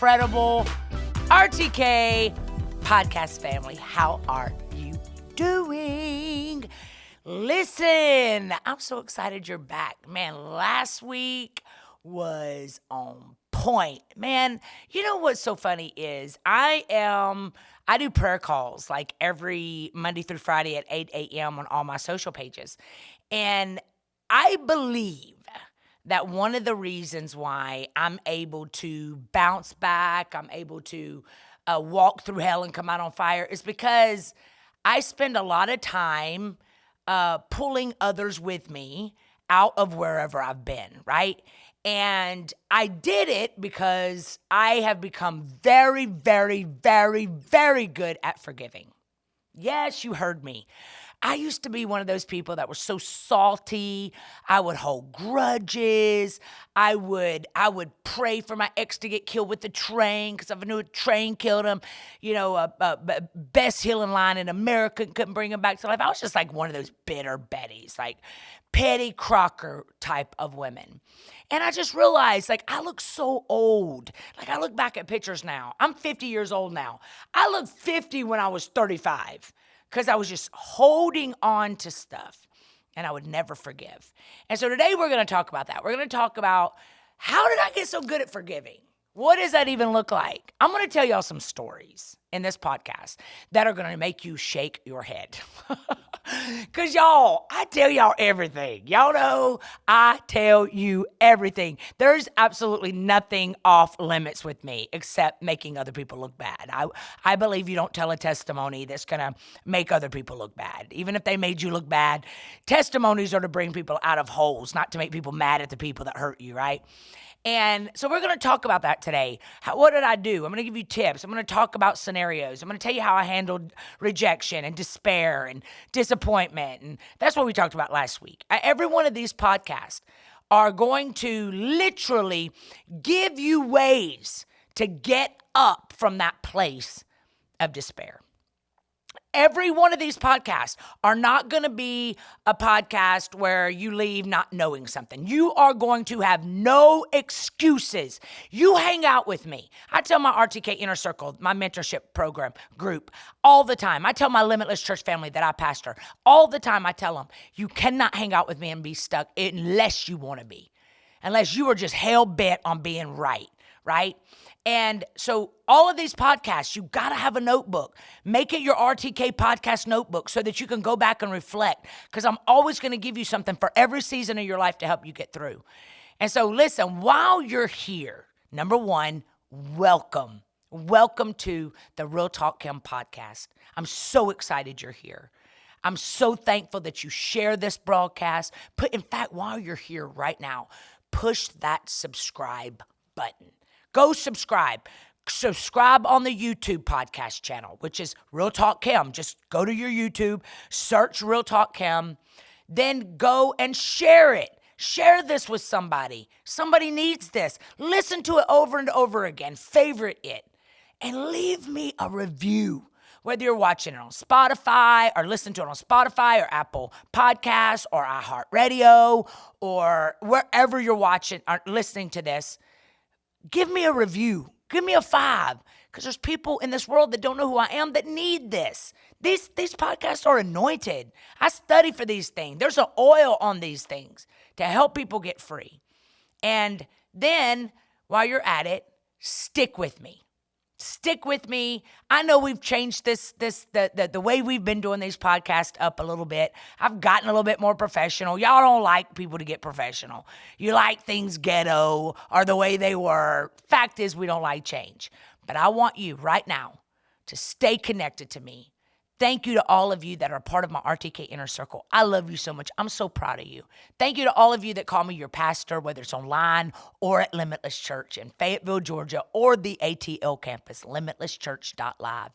incredible RTK podcast family. How are you doing? Listen, I'm so excited you're back. Man, last week was on point. Man, you know what's so funny is I do prayer calls like every Monday through Friday at 8 a.m. on all my social pages. And I believe that one of the reasons why I'm able to bounce back, I'm able to walk through hell and come out on fire is because I spend a lot of time pulling others with me out of wherever I've been, right? And I did it because I have become very, very, very, very good at forgiving. Yes, you heard me. I used to be one of those people that were so salty. I would hold grudges. I would pray for my ex to get killed with the train because if I knew a train killed him, best healing line in America, couldn't bring him back to life. I was just like one of those bitter Bettys, like Petty Crocker type of women. And I just realized, like, I look so old. Like, I look back at pictures now. I'm 50 years old now. I looked 50 when I was 35. Because I was just holding on to stuff and I would never forgive. And so today we're going to talk about that. We're going to talk about how did I get so good at forgiving? What does that even look like? I'm going to tell y'all some stories in this podcast that are going to make you shake your head. Because y'all, I tell y'all everything. Y'all know I tell you everything. There's absolutely nothing off limits with me except making other people look bad. I believe you don't tell a testimony that's going to make other people look bad. Even if they made you look bad, testimonies are to bring people out of holes, not to make people mad at the people that hurt you, right? And so we're going to talk about that today. What did I do? I'm going to give you tips. I'm going to talk about scenarios. I'm going to tell you how I handled rejection and despair and disappointment. And that's what we talked about last week. Every one of these podcasts are going to literally give you ways to get up from that place of despair. Every one of these podcasts are not going to be a podcast where you leave not knowing something. You are going to have no excuses. You hang out with me. I tell my RTK Inner Circle, my mentorship program group, all the time. I tell my Limitless Church family that I pastor all the time. I tell them, you cannot hang out with me and be stuck unless you want to be, unless you are just hell bent on being right? And so all of these podcasts, you got to have a notebook. Make it your RTK podcast notebook so that you can go back and reflect, because I'm always going to give you something for every season of your life to help you get through. And so listen, while you're here, number one, welcome. Welcome to the Real Talk Kim podcast. I'm so excited you're here. I'm so thankful that you share this broadcast. In fact, while you're here right now, push that subscribe button. Go subscribe. Subscribe on the YouTube podcast channel, which is Real Talk Kim. Just go to your YouTube, search Real Talk Kim, then go and share it. Share this with somebody. Somebody needs this. Listen to it over and over again. Favorite it. And leave me a review. Whether you're watching it on Spotify or listen to it on Spotify or Apple Podcasts or iHeartRadio or wherever you're watching or listening to this, give me a review. Give me a 5. Because there's people in this world that don't know who I am that need this. These podcasts are anointed. I study for these things. There's an oil on these things to help people get free. And then while you're at it, stick with me. Stick with me. I know we've changed the way we've been doing these podcasts up a little bit. I've gotten a little bit more professional. Y'all don't like people to get professional. You like things ghetto or the way they were. Fact is, we don't like change. But I want you right now to stay connected to me. Thank you to all of you that are part of my RTK Inner Circle. I love you so much. I'm so proud of you. Thank you to all of you that call me your pastor, whether it's online or at Limitless Church in Fayetteville, Georgia, or the ATL campus, limitlesschurch.live.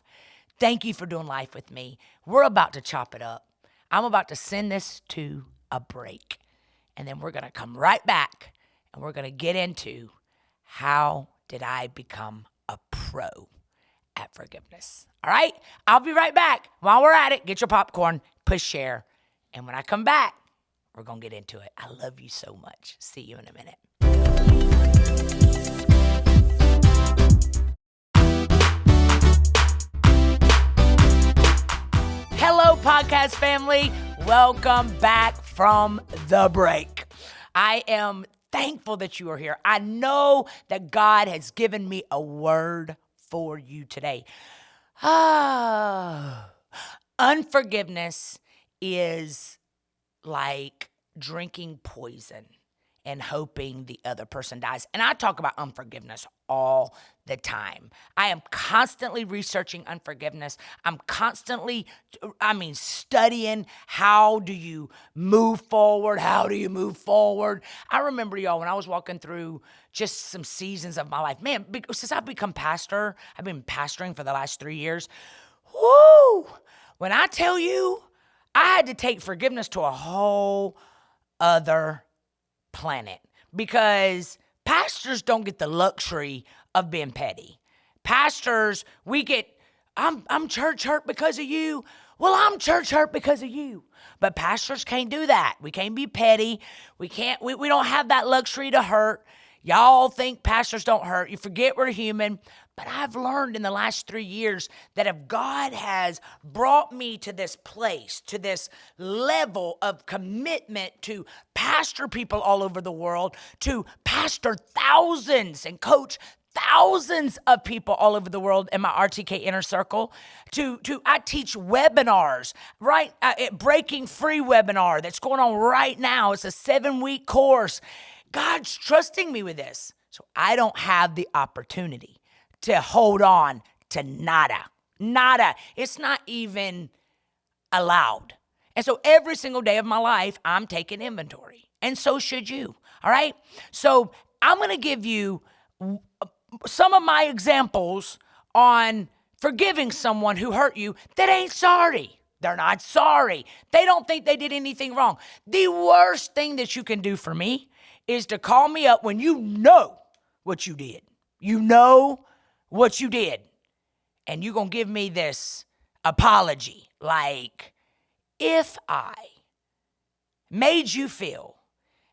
Thank you for doing life with me. We're about to chop it up. I'm about to send this to a break. And then we're going to come right back and we're going to get into how did I become a pro at forgiveness. All right? I'll be right back. While we're at it, get your popcorn, push share. And when I come back, we're going to get into it. I love you so much. See you in a minute. podcast family. Welcome back from the break. I am thankful that you are here. I know that God has given me a word for you today. Unforgiveness is like drinking poison and hoping the other person dies. And I talk about unforgiveness all the time. I am constantly researching unforgiveness. I'm constantly, studying how do you move forward? How do you move forward? I remember, y'all, when I was walking through just some seasons of my life, man, since I've become pastor, I've been pastoring for the last 3 years. Woo! When I tell you, I had to take forgiveness to a whole other planet, because pastors don't get the luxury of being petty. Pastors, I'm church hurt because of you. Well, I'm church hurt because of you. But pastors can't do that. We can't be petty. We don't have that luxury to hurt. Y'all think pastors don't hurt. You forget we're human. But I've learned in the last 3 years that if God has brought me to this place, to this level of commitment to pastor people all over the world, to pastor thousands and coach thousands of people all over the world in my RTK inner circle, I teach webinars, right? Breaking Free webinar that's going on right now. It's a 7-week course. God's trusting me with this. So I don't have the opportunity to hold on to nada. It's not even allowed. And so every single day of my life, I'm taking inventory. And so should you. All right? So I'm going to give you some of my examples on forgiving someone who hurt you that ain't sorry. They're not sorry. They don't think they did anything wrong. The worst thing that you can do for me is to call me up when you know what you did. You know what you did. And you're going to give me this apology. Like, if I made you feel,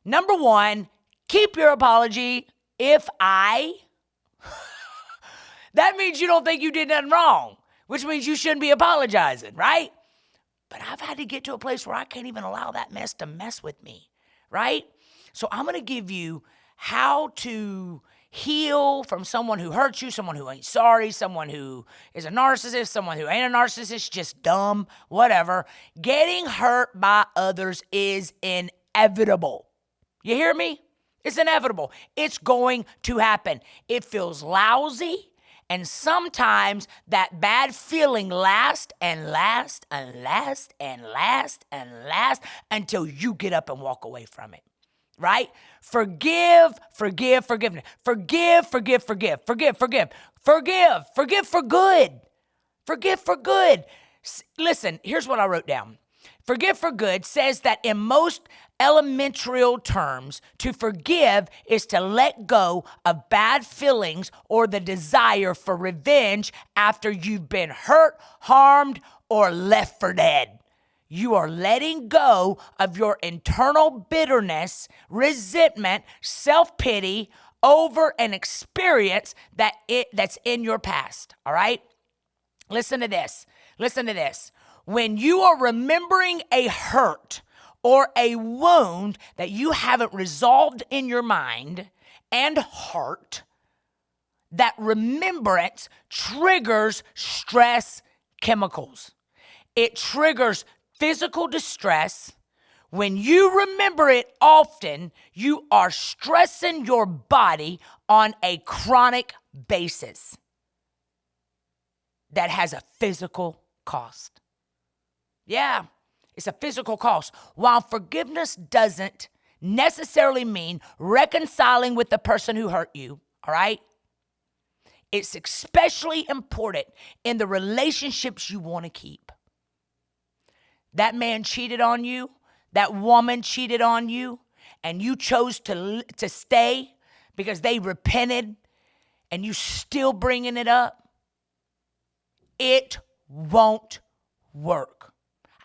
number one, keep your apology. If I, that means you don't think you did nothing wrong, which means you shouldn't be apologizing, right? But I've had to get to a place where I can't even allow that mess to mess with me, right? So I'm going to give you how to heal from someone who hurt you, someone who ain't sorry, someone who is a narcissist, someone who ain't a narcissist, just dumb, whatever. Getting hurt by others is inevitable. You hear me? It's inevitable. It's going to happen. It feels lousy. And sometimes that bad feeling lasts and lasts and lasts and lasts and lasts until you get up and walk away from it. Right? Forgive for good. Forgive for good. Listen, here's what I wrote down. Forgive for good says that in most elementary terms, to forgive is to let go of bad feelings or the desire for revenge after you've been hurt, harmed, or left for dead. You are letting go of your internal bitterness, resentment, self-pity over an experience that's in your past, all right? Listen to this. When you are remembering a hurt or a wound that you haven't resolved in your mind and heart, that remembrance triggers stress chemicals. It triggers physical distress. When you remember it often, you are stressing your body on a chronic basis that has a physical cost. Yeah, it's a physical cost. While forgiveness doesn't necessarily mean reconciling with the person who hurt you, all right? It's especially important in the relationships you want to keep. That man cheated on you, that woman cheated on you, and you chose to stay because they repented and you still bringing it up. It won't work.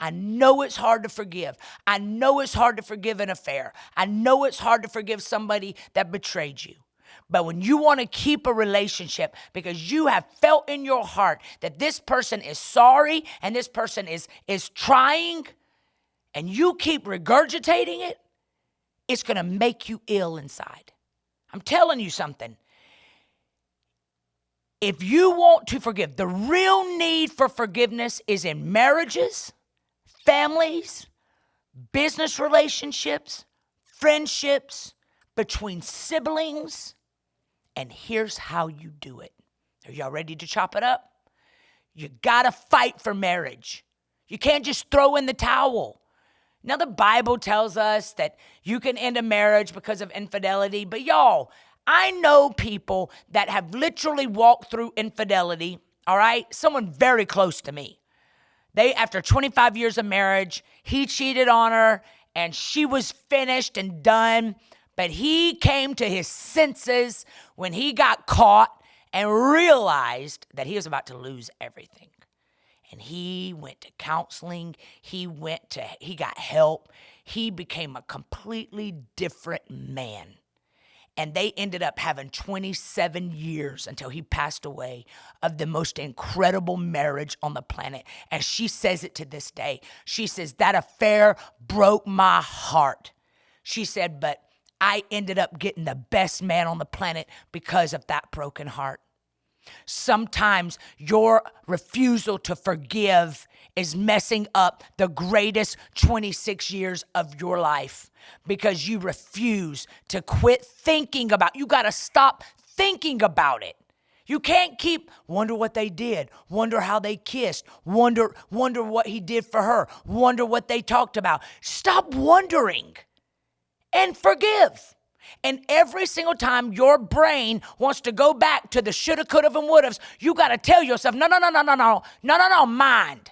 I know it's hard to forgive. I know it's hard to forgive an affair. I know it's hard to forgive somebody that betrayed you. But when you want to keep a relationship because you have felt in your heart that this person is sorry and this person is trying, and you keep regurgitating it, it's going to make you ill inside. I'm telling you something. If you want to forgive, the real need for forgiveness is in marriages, families, business relationships, friendships, between siblings. And here's how you do it. Are y'all ready to chop it up? You got to fight for marriage. You can't just throw in the towel. Now, the Bible tells us that you can end a marriage because of infidelity, but y'all, I know people that have literally walked through infidelity, all right? Someone very close to me. After 25 years of marriage, he cheated on her and she was finished and done, but he came to his senses when he got caught and realized that he was about to lose everything. And he went to counseling. He got help. He became a completely different man. And they ended up having 27 years until he passed away of the most incredible marriage on the planet. And she says it to this day. She says, that affair broke my heart. She said, but I ended up getting the best man on the planet because of that broken heart. Sometimes your refusal to forgive is messing up the greatest 26 years of your life because you refuse to quit thinking about. You got to stop thinking about it. You can't keep wonder what they did, wonder how they kissed, wonder what he did for her, wonder what they talked about. Stop wondering and forgive. And every single time your brain wants to go back to the shoulda, coulda, and wouldas, you got to tell yourself, no, mind.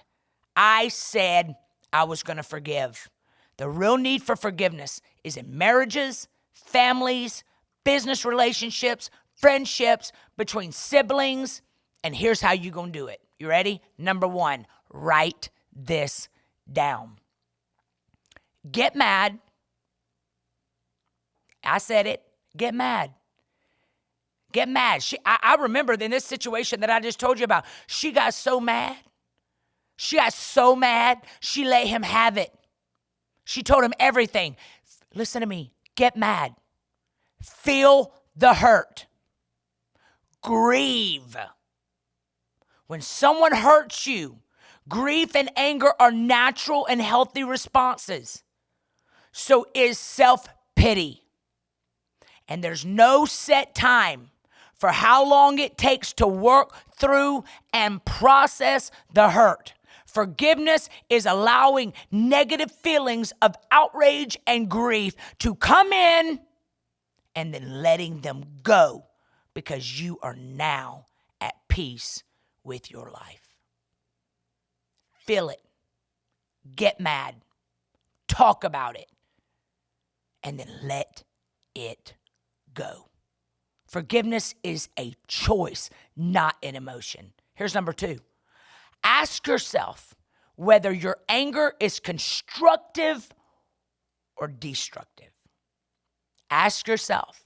I said I was going to forgive. The real need for forgiveness is in marriages, families, business relationships, friendships, between siblings. And here's how you're going to do it. You ready? Number 1, write this down. Get mad. I said it. Get mad. Get mad. I remember in this situation that I just told you about, she got so mad. She let him have it. She told him everything. Listen to me. Get mad. Feel the hurt. Grieve. When someone hurts you, grief and anger are natural and healthy responses. So is self-pity. And there's no set time for how long it takes to work through and process the hurt. Forgiveness is allowing negative feelings of outrage and grief to come in and then letting them go because you are now at peace with your life. Feel it. Get mad. Talk about it. And then let it go. Forgiveness is a choice, not an emotion. Here's number 2. Ask yourself whether your anger is constructive or destructive. Ask yourself,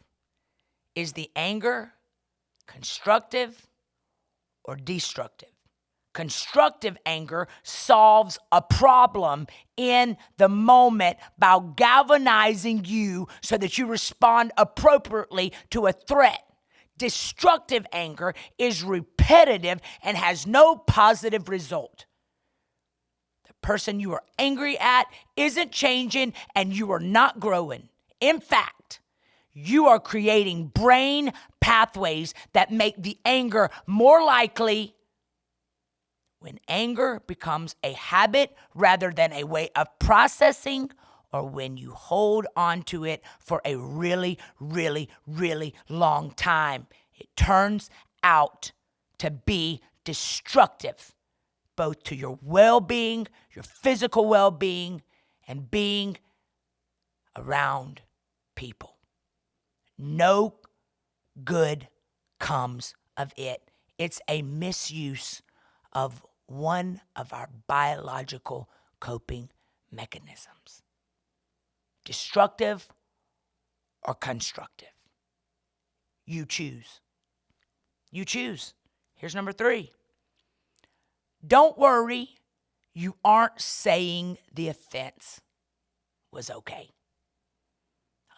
is the anger constructive or destructive? Constructive anger solves a problem in the moment by galvanizing you so that you respond appropriately to a threat. Destructive anger is repetitive and has no positive result. The person you are angry at isn't changing and you are not growing. In fact, you are creating brain pathways that make the anger more likely. When anger becomes a habit rather than a way of processing, or when you hold on to it for a really, really, really long time, it turns out to be destructive, both to your well-being, your physical well-being, and being around people. No good comes of it. It's a misuse of one of our biological coping mechanisms. Destructive or constructive. You choose. You choose. Here's number 3. Don't worry. You aren't saying the offense was okay.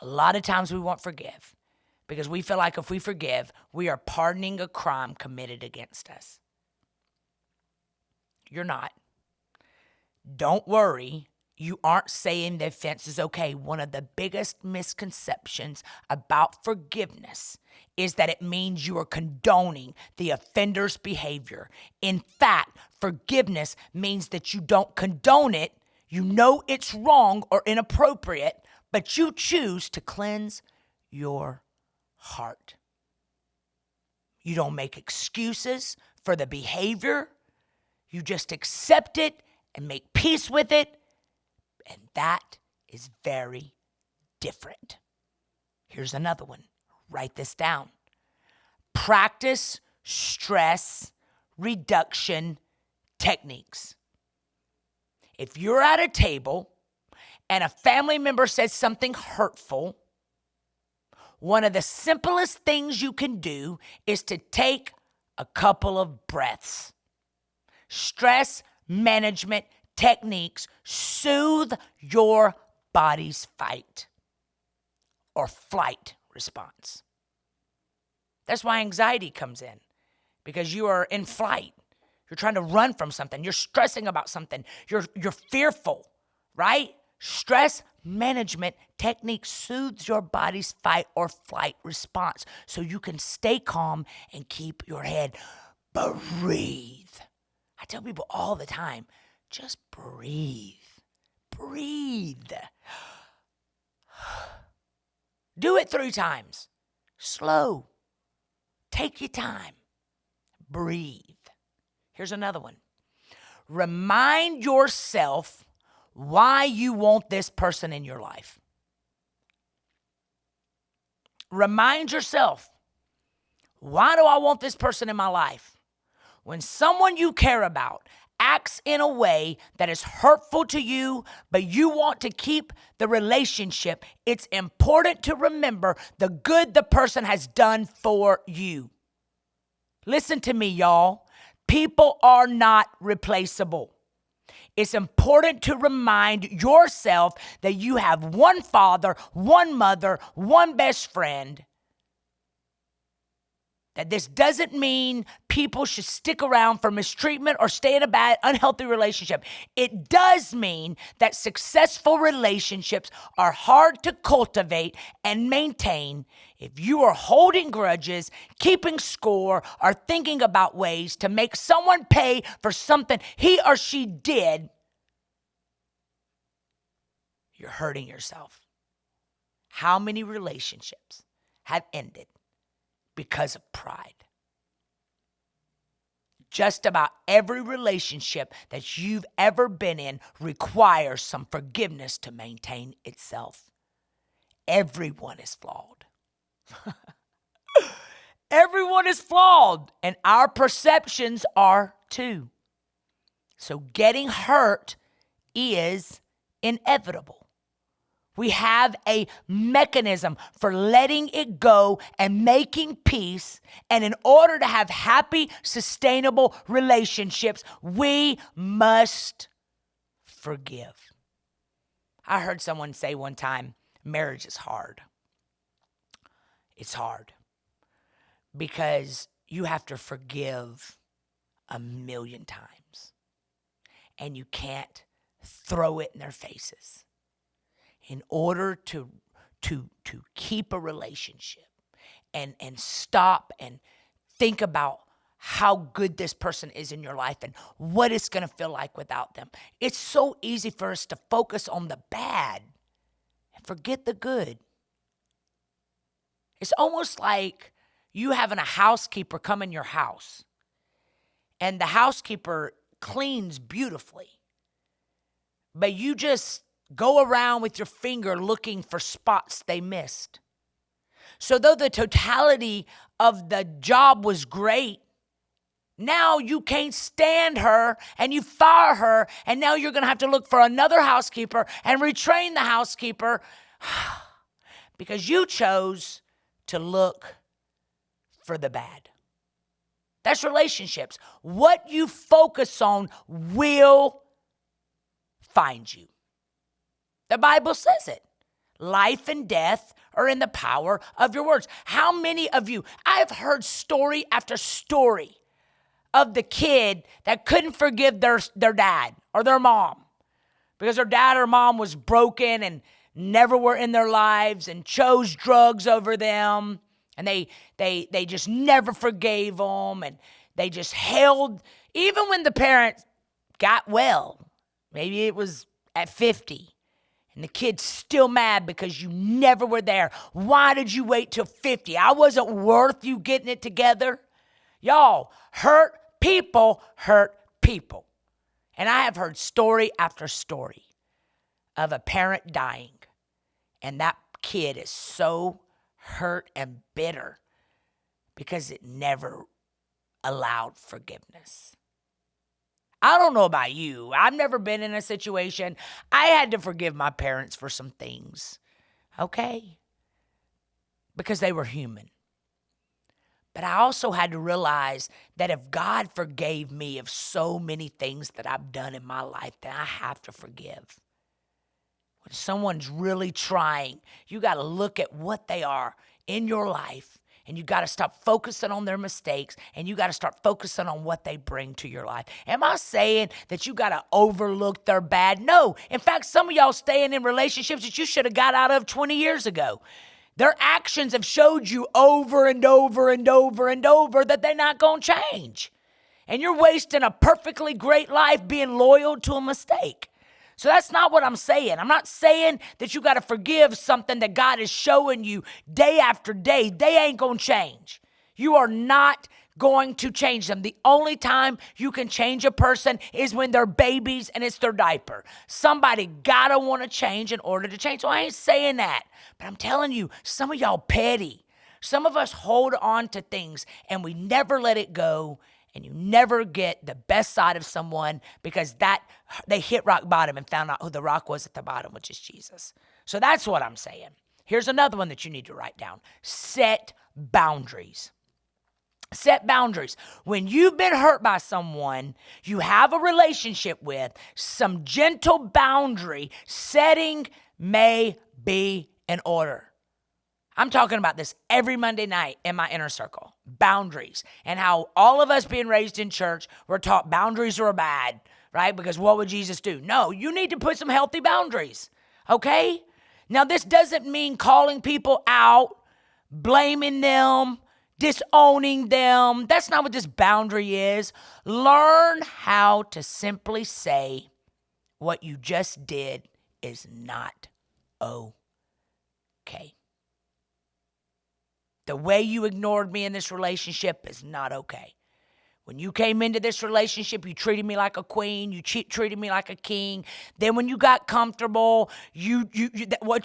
A lot of times we won't forgive because we feel like if we forgive, we are pardoning a crime committed against us. You're not. Don't worry. You aren't saying the offense is okay. One of the biggest misconceptions about forgiveness is that it means you are condoning the offender's behavior. In fact, forgiveness means that you don't condone it. You know it's wrong or inappropriate, but you choose to cleanse your heart. You don't make excuses for the behavior. You just accept it and make peace with it. And that is very different. Here's another one. Write this down. Practice stress reduction techniques. If you're at a table and a family member says something hurtful, one of the simplest things you can do is to take a couple of breaths. Stress management techniques soothe your body's fight or flight response. That's why anxiety comes in, because you are in flight. You're trying to run from something. You're stressing about something. You're fearful, right? Stress management technique soothes your body's fight or flight response so you can stay calm and keep your head. Breathe. I tell people all the time, just breathe. Breathe. Do it 3 times. Slow. Take your time. Breathe. Here's another one. Remind yourself why you want this person in your life. Remind yourself, why do I want this person in my life? When someone you care about acts in a way that is hurtful to you, but you want to keep the relationship, it's important to remember the good the person has done for you. Listen to me, y'all. People are not replaceable. It's important to remind yourself that you have one father, one mother, one best friend. That this doesn't mean people should stick around for mistreatment or stay in a bad, unhealthy relationship. It does mean that successful relationships are hard to cultivate and maintain if you are holding grudges, keeping score, or thinking about ways to make someone pay for something he or she did. You're hurting yourself. How many relationships have ended because of pride? Just about every relationship that you've ever been in requires some forgiveness to maintain itself. Everyone is flawed. Everyone is flawed, and our perceptions are too. So getting hurt is inevitable. We have a mechanism for letting it go and making peace. And in order to have happy, sustainable relationships, we must forgive. I heard someone say one time, marriage is hard. It's hard because you have to forgive 1,000,000 times. And you can't throw it in their faces. In order to keep a relationship and stop and think about how good this person is in your life and what it's going to feel like without them. It's so easy for us to focus on the bad and forget the good. It's almost like you having a housekeeper come in your house and the housekeeper cleans beautifully, but you just go around with your finger looking for spots they missed. So though the totality of the job was great, now you can't stand her and you fire her, and now you're going to have to look for another housekeeper and retrain the housekeeper because you chose to look for the bad. That's relationships. What you focus on will find you. The Bible says it. Life and death are in the power of your words. How many of you, I've heard story after story of the kid that couldn't forgive their dad or their mom because their dad or mom was broken and never were in their lives and chose drugs over them. And they just never forgave them. And they just held, even when the parents got well, maybe it was at 50. And the kid's still mad because you never were there. Why did you wait till 50? I wasn't worth you getting it together. Y'all, hurt people hurt people. And I have heard story after story of a parent dying. And that kid is so hurt and bitter because it never allowed forgiveness. I don't know about you. I've never been in a situation. I had to forgive my parents for some things, okay? Because they were human. But I also had to realize that if God forgave me of so many things that I've done in my life, then I have to forgive. When someone's really trying, you got to look at what they are in your life, and you got to stop focusing on their mistakes, and you got to start focusing on what they bring to your life. Am I saying that you got to overlook their bad? No. In fact, some of y'all staying in relationships that you should have got out of 20 years ago. Their actions have showed you over and over and over and over that they're not going to change. And you're wasting a perfectly great life being loyal to a mistake. So that's not what I'm saying. I'm not saying that you got to forgive something that God is showing you day after day. They ain't going to change. You are not going to change them. The only time you can change a person is when they're babies and it's their diaper. Somebody got to want to change in order to change. So I ain't saying that. But I'm telling you, some of y'all petty. Some of us hold on to things and we never let it go. And you never get the best side of someone because they hit rock bottom and found out who the rock was at the bottom, which is Jesus. So that's what I'm saying. Here's another one that you need to write down. Set boundaries. Set boundaries. When you've been hurt by someone you have a relationship with, some gentle boundary setting may be in order. I'm talking about this every Monday night in my inner circle. Boundaries. And how all of us being raised in church, we're taught boundaries are bad, right? Because what would Jesus do? No, you need to put some healthy boundaries, okay? Now, this doesn't mean calling people out, blaming them, disowning them. That's not what this boundary is. Learn how to simply say what you just did is not okay. The way you ignored me in this relationship is not okay. When you came into this relationship, you treated me like a queen. You treated me like a king. Then when you got comfortable,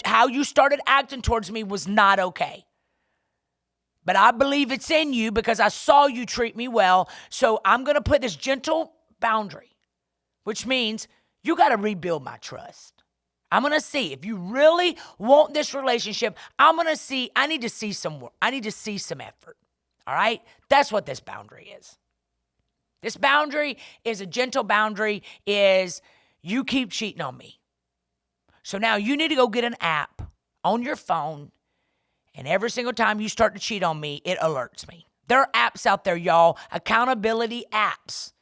how you started acting towards me was not okay. But I believe it's in you because I saw you treat me well. So I'm going to put this gentle boundary, which means you got to rebuild my trust. I'm going to see if you really want this relationship. I need to see some work. I need to see some effort. All right. That's what this boundary is. This boundary is a gentle boundary is you keep cheating on me. So now you need to go get an app on your phone. And every single time you start to cheat on me, it alerts me. There are apps out there, y'all, accountability apps.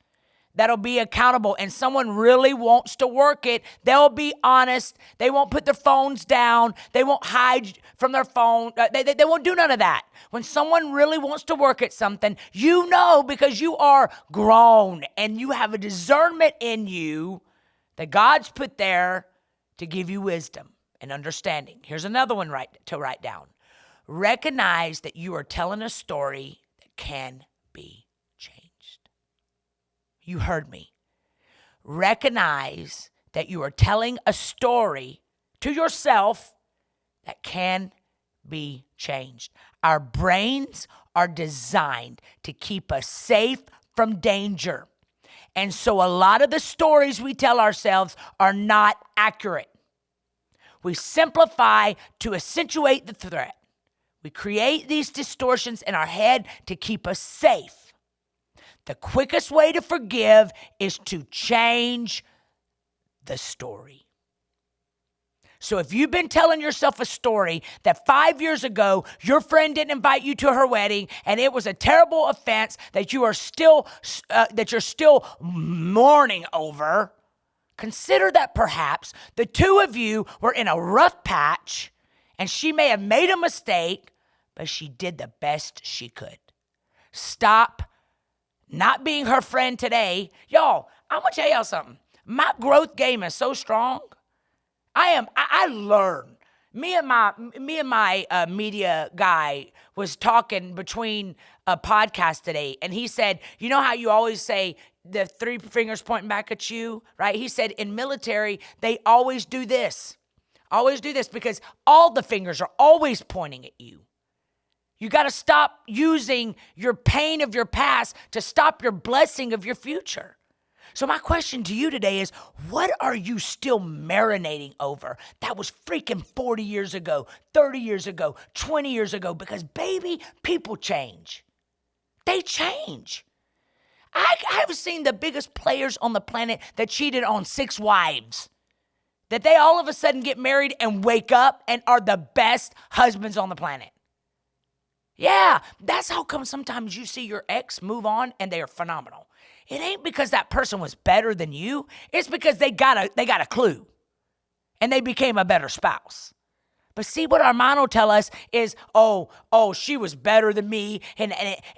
That'll be accountable, and someone really wants to work it, they'll be honest. They won't put their phones down. They won't hide from their phone. They won't do none of that. When someone really wants to work at something, you know because you are grown and you have a discernment in you that God's put there to give you wisdom and understanding. Here's another one to write down. Recognize that you are telling a story that can be changed. You heard me. Recognize that you are telling a story to yourself that can be changed. Our brains are designed to keep us safe from danger. And so a lot of the stories we tell ourselves are not accurate. We simplify to accentuate the threat. We create these distortions in our head to keep us safe. The quickest way to forgive is to change the story. So if you've been telling yourself a story that 5 years ago, your friend didn't invite you to her wedding and it was a terrible offense that you're still mourning over, consider that perhaps the two of you were in a rough patch and she may have made a mistake, but she did the best she could. Stop not being her friend today. Y'all, I'm going to tell y'all something. My growth game is so strong. I learn. Me and my media guy was talking between a podcast today, and he said, you know how you always say the three fingers pointing back at you, right? He said in military, they always do this. Always do this because all the fingers are always pointing at you. You got to stop using your pain of your past to stop your blessing of your future. So my question to you today is, what are you still marinating over? That was freaking 40 years ago, 30 years ago, 20 years ago, because baby, people change. They change. I have seen the biggest players on the planet that cheated on 6 wives, that they all of a sudden get married and wake up and are the best husbands on the planet. Yeah, that's how come sometimes you see your ex move on and they are phenomenal. It ain't because that person was better than you. It's because they got a clue and they became a better spouse. But see, what our mind will tell us is, oh, she was better than me, and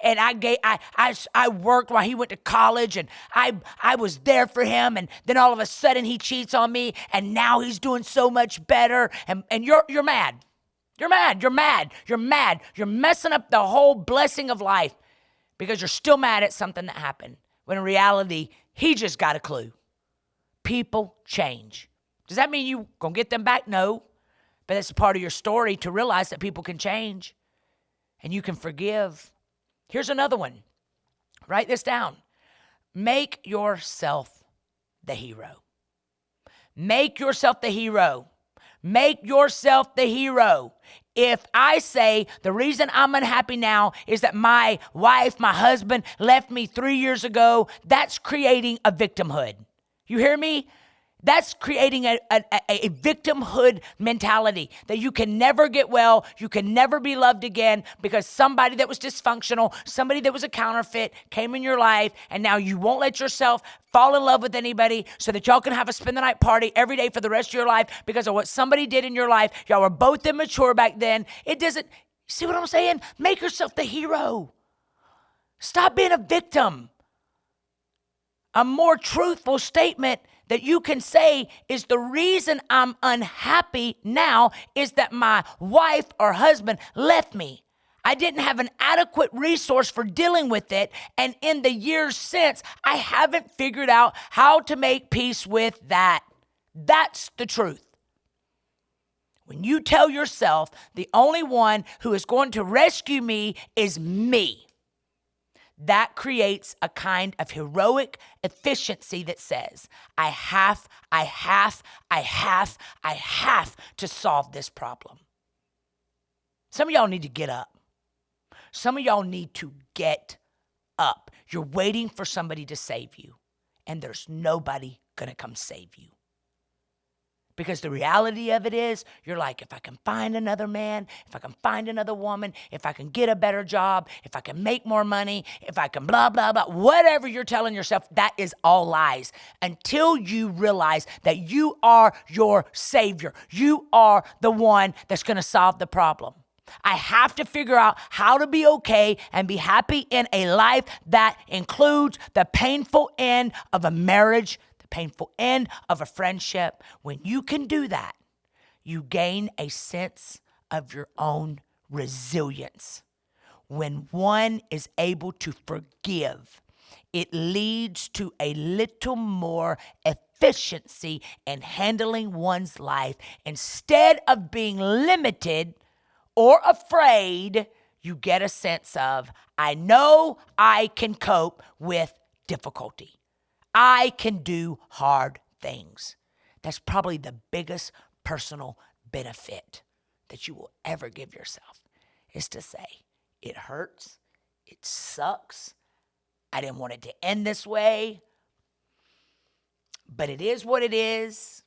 I worked while he went to college, and I was there for him, and then all of a sudden he cheats on me, and now he's doing so much better, and you're mad. You're mad. You're messing up the whole blessing of life because you're still mad at something that happened. When in reality, he just got a clue. People change. Does that mean you gonna get them back? No. But that's a part of your story to realize that people can change and you can forgive. Here's another one. Write this down. Make yourself the hero. Make yourself the hero. Make yourself the hero. If I say the reason I'm unhappy now is that my wife, my husband left me 3 years ago, that's creating a victimhood. You hear me? That's creating a victimhood mentality that you can never get well, you can never be loved again because somebody that was dysfunctional, somebody that was a counterfeit came in your life, and now you won't let yourself fall in love with anybody so that y'all can have a spend the night party every day for the rest of your life because of what somebody did in your life. Y'all were both immature back then. It doesn't, see what I'm saying? Make yourself the hero. Stop being a victim. A more truthful statement that you can say is the reason I'm unhappy now is that my wife or husband left me. I didn't have an adequate resource for dealing with it. And in the years since, I haven't figured out how to make peace with that. That's the truth. When you tell yourself the only one who is going to rescue me is me, that creates a kind of heroic efficiency that says, I have to solve this problem. Some of y'all need to get up. Some of y'all need to get up. You're waiting for somebody to save you, and there's nobody gonna come save you. Because the reality of it is, you're like, if I can find another man, if I can find another woman, if I can get a better job, if I can make more money, if I can blah, blah, blah, whatever you're telling yourself, that is all lies. Until you realize that you are your savior. You are the one that's going to solve the problem. I have to figure out how to be okay and be happy in a life that includes the painful end of a marriage, painful end of a friendship. When you can do that, you gain a sense of your own resilience. When one is able to forgive, it leads to a little more efficiency in handling one's life. Instead of being limited or afraid, you get a sense of, I know I can cope with difficulty. I can do hard things. That's probably the biggest personal benefit that you will ever give yourself, is to say, it hurts, it sucks, I didn't want it to end this way, but it is what it is.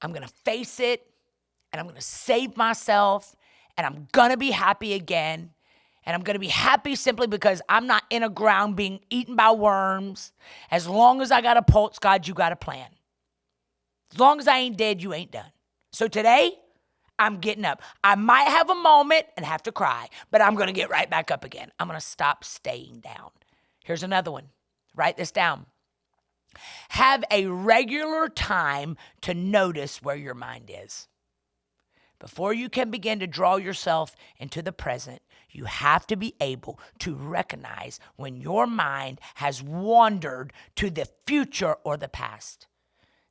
I'm going to face it, and I'm going to save myself, and I'm going to be happy again. And I'm going to be happy simply because I'm not in a ground being eaten by worms. As long as I got a pulse, God, you got a plan. As long as I ain't dead, you ain't done. So today, I'm getting up. I might have a moment and have to cry, but I'm going to get right back up again. I'm going to stop staying down. Here's another one. Write this down. Have a regular time to notice where your mind is. Before you can begin to draw yourself into the present, you have to be able to recognize when your mind has wandered to the future or the past.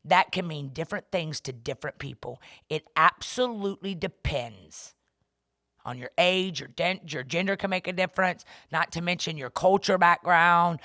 That can mean different things to different people. It absolutely depends on your age, your gender can make a difference, not to mention your culture background,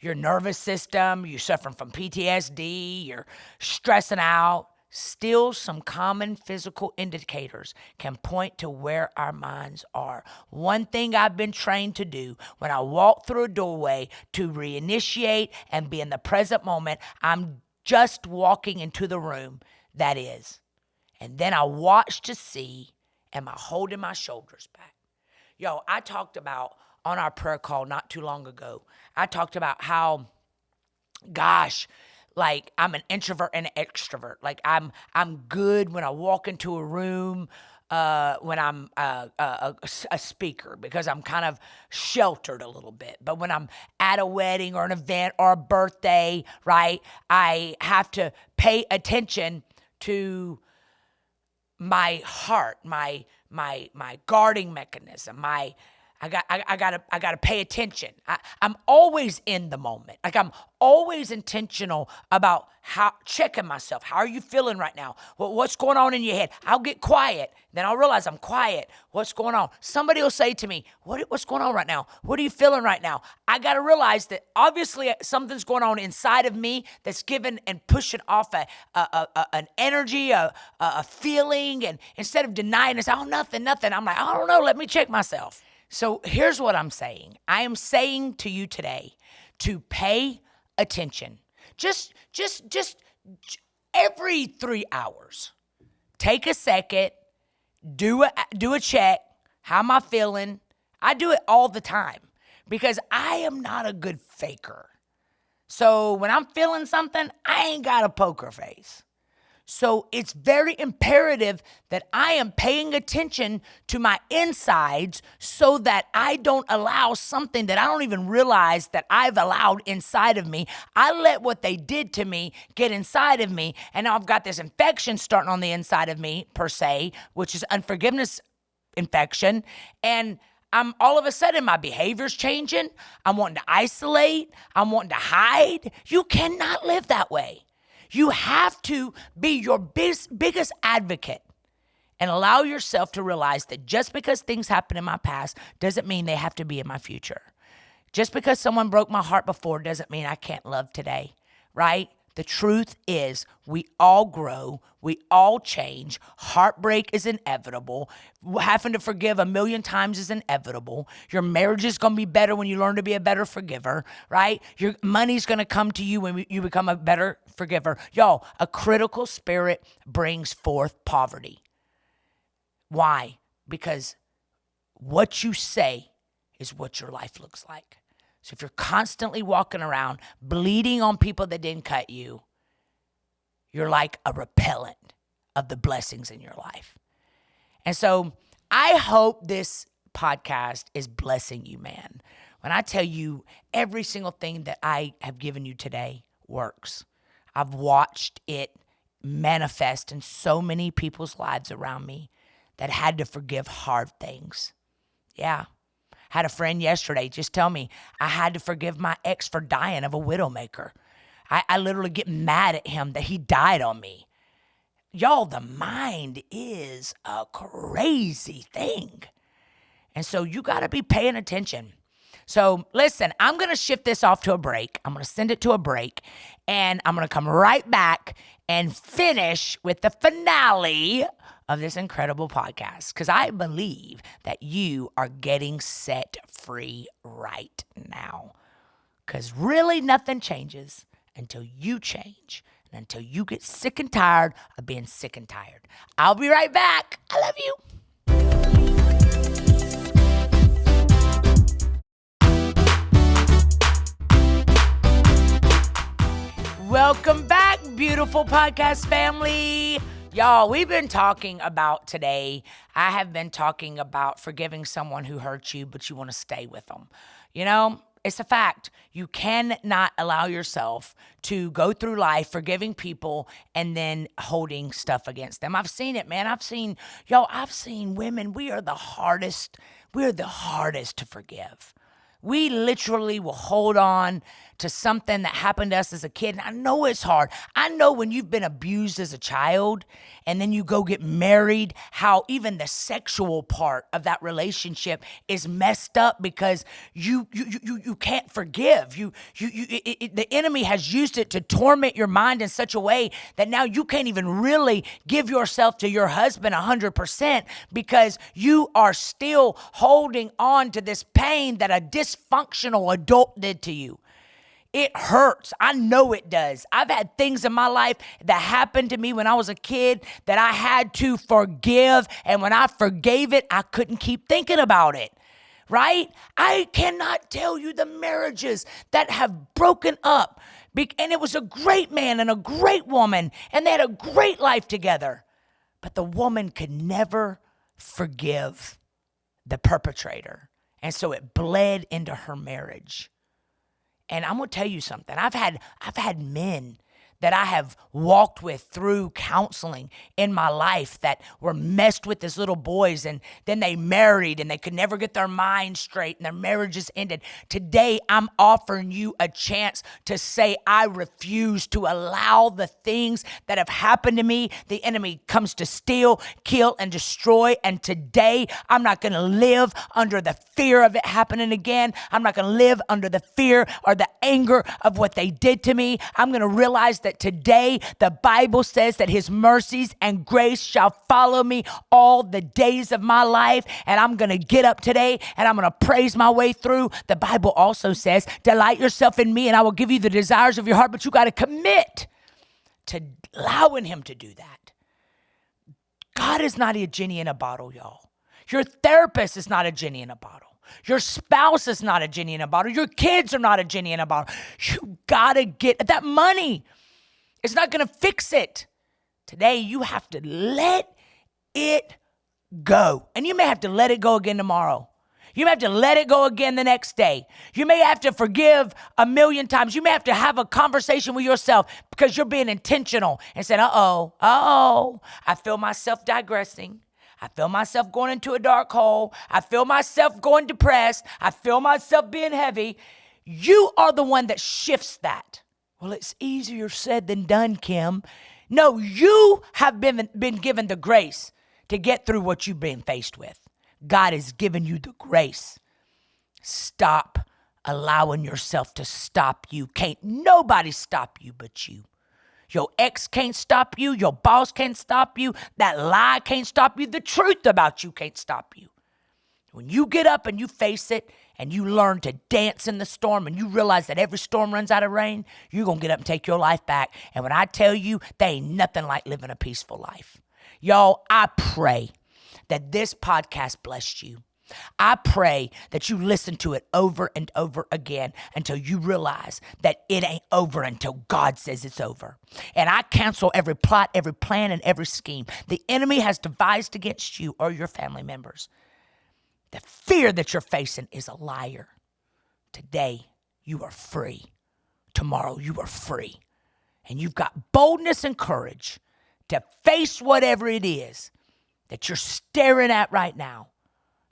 your nervous system, you're suffering from PTSD, you're stressing out. Still, some common physical indicators can point to where our minds are. One thing I've been trained to do when I walk through a doorway to reinitiate and be in the present moment, I'm just walking into the room, that is. And then I watch to see, am I holding my shoulders back? Yo, I talked about on our prayer call not too long ago, I talked about how, gosh, like I'm an introvert and an extrovert. Like I'm good when I walk into a room, when I'm a speaker, because I'm kind of sheltered a little bit. But when I'm at a wedding or an event or a birthday, right, I have to pay attention to my heart, my guarding mechanism, I gotta pay attention. I'm always in the moment. Like I'm always intentional about checking myself. How are you feeling right now? What's going on in your head? I'll get quiet. Then I'll realize I'm quiet. What's going on? Somebody will say to me, what's going on right now? What are you feeling right now? I gotta realize that obviously something's going on inside of me that's giving and pushing off an energy, a feeling, and instead of denying it, oh, nothing, I'm like, I don't know, let me check myself. So here's what I'm saying. I am saying to you today to pay attention. Just every 3 hours, take a second, do a check. How am I feeling? I do it all the time because I am not a good faker. So when I'm feeling something, I ain't got a poker face. So it's very imperative that I am paying attention to my insides so that I don't allow something that I don't even realize that I've allowed inside of me. I let what they did to me get inside of me, and now I've got this infection starting on the inside of me, per se, which is unforgiveness infection, and I'm all of a sudden my behavior's changing. I'm wanting to isolate. I'm wanting to hide. You cannot live that way. You have to be your biggest advocate and allow yourself to realize that just because things happen in my past doesn't mean they have to be in my future. Just because someone broke my heart before doesn't mean I can't love today, right? The truth is we all grow, we all change. Heartbreak is inevitable. Having to forgive 1,000,000 times is inevitable. Your marriage is going to be better when you learn to be a better forgiver, right? Your money's going to come to you when you become a better forgiver. Y'all, a critical spirit brings forth poverty. Why? Because what you say is what your life looks like. So if you're constantly walking around bleeding on people that didn't cut you, you're like a repellent of the blessings in your life. And so I hope this podcast is blessing you, man. When I tell you every single thing that I have given you today works. I've watched it manifest in so many people's lives around me that had to forgive hard things. Yeah. Had a friend yesterday just tell me I had to forgive my ex for dying of a widowmaker. I literally get mad at him that he died on me. Y'all, the mind is a crazy thing. And so you got to be paying attention. So listen, I'm going to shift this off to a break. I'm going to send it to a break, and I'm going to come right back and finish with the finale of this incredible podcast because I believe that you are getting set free right now. Because really nothing changes until you change and until you get sick and tired of being sick and tired. I'll be right back. I love you. Welcome back, beautiful podcast family. Y'all, we've been talking about today, I have been talking about forgiving someone who hurt you, but you want to stay with them. You know, it's a fact. You cannot allow yourself to go through life forgiving people and then holding stuff against them. I've seen it, man. I've seen women. We are the hardest to forgive. We literally will hold on to something that happened to us as a kid. And I know it's hard. I know when you've been abused as a child and then you go get married, how even the sexual part of that relationship is messed up because you can't forgive. The enemy has used it to torment your mind in such a way that now you can't even really give yourself to your husband 100% because you are still holding on to this pain that a dysfunctional adult did to you. It hurts. I know it does. I've had things in my life that happened to me when I was a kid that I had to forgive. And when I forgave it, I couldn't keep thinking about it, right? I cannot tell you the marriages that have broken up. And it was a great man and a great woman, and they had a great life together. But the woman could never forgive the perpetrator. And so it bled into her marriage. And I'm going to tell you something. I've had men that I have walked with through counseling in my life that were messed with as little boys, and then they married and they could never get their mind straight and their marriages ended. Today, I'm offering you a chance to say, I refuse to allow the things that have happened to me. The enemy comes to steal, kill, and destroy. And today, I'm not going to live under the fear of it happening again. I'm not going to live under the fear or the anger of what they did to me. I'm going to realize that today the Bible says that his mercies and grace shall follow me all the days of my life. And I'm going to get up today and I'm going to praise my way through. The Bible also says, delight yourself in me and I will give you the desires of your heart. But you got to commit to allowing him to do that. God is not a genie in a bottle, y'all. Your therapist is not a genie in a bottle. Your spouse is not a genie in a bottle. Your kids are not a genie in a bottle. You got to get that money. It's not going to fix it. Today, you have to let it go. And you may have to let it go again tomorrow. You may have to let it go again the next day. You may have to forgive 1,000,000 times. You may have to have a conversation with yourself because you're being intentional and saying, I feel myself digressing. I feel myself going into a dark hole. I feel myself going depressed. I feel myself being heavy. You are the one that shifts that. Well, it's easier said than done, Kim. No, you have been given the grace to get through what you've been faced with. God has given you the grace. Stop allowing yourself to stop you. Can't nobody stop you but you. Your ex can't stop you. Your boss can't stop you. That lie can't stop you. The truth about you can't stop you. When you get up and you face it and you learn to dance in the storm and you realize that every storm runs out of rain, you're going to get up and take your life back. And when I tell you, there ain't nothing like living a peaceful life. Y'all, I pray that this podcast blessed you. I pray that you listen to it over and over again until you realize that it ain't over until God says it's over. And I cancel every plot, every plan, and every scheme the enemy has devised against you or your family members. The fear that you're facing is a liar. Today, you are free. Tomorrow, you are free. And you've got boldness and courage to face whatever it is that you're staring at right now.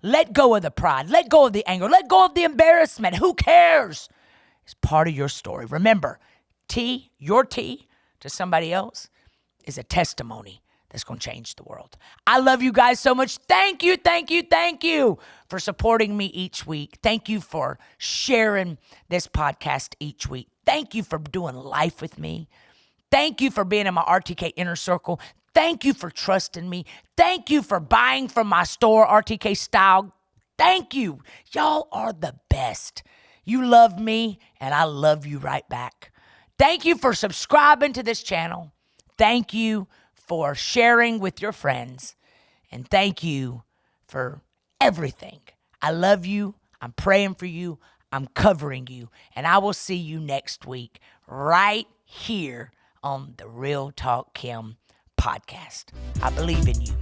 Let go of the pride. Let go of the anger. Let go of the embarrassment. Who cares? It's part of your story. Remember, your tea to somebody else is a testimony that's going to change the world. I love you guys so much. Thank you for supporting me each week. Thank you for sharing this podcast each week. Thank you for doing life with me. Thank you for being in my RTK inner circle. Thank you for trusting me. Thank you for buying from my store, RTK Style. Thank you. Y'all are the best. You love me, and I love you right back. Thank you for subscribing to this channel. Thank you for sharing with your friends. And thank you for everything. I love you. I'm praying for you. I'm covering you. And I will see you next week right here on the Real Talk Kim podcast. I believe in you.